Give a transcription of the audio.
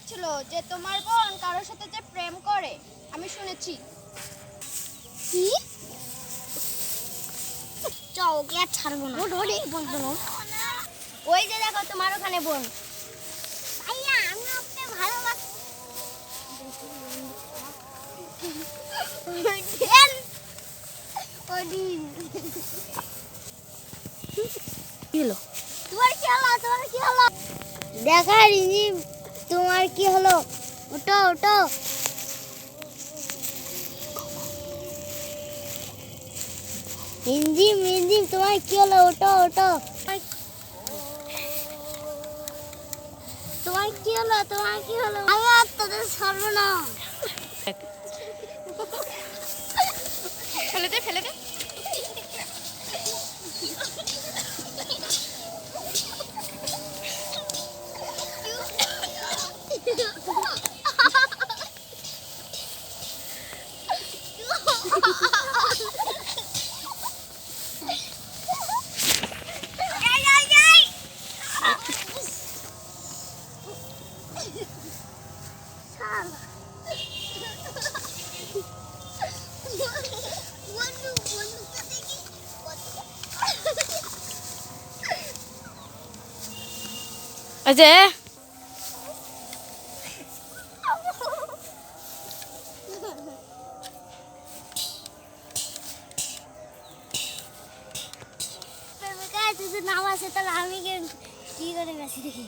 বলেছিল যে তোমার বোন কারোর সাথে যে প্রেম করে, আমি শুনেছি। কি? চল ওকে আর ছাড়বো না। ওই যে দেখো তোমার ওখানে বোন। ভাইয়া আমি ওকে ভালোবাসি। কি হলো? তোমার কি হলো? দেখা রিনি, তোমার কি হলো? ওঠো ওঠো। ইঞ্জিম তোমার কি হলো? ওঠো ওঠো। তোমার কি হলো? আমার তোদের সর্বনাশ। ফেলে দে। अजय নাম আছে তাহলে আমি কি করে গেছি দেখি।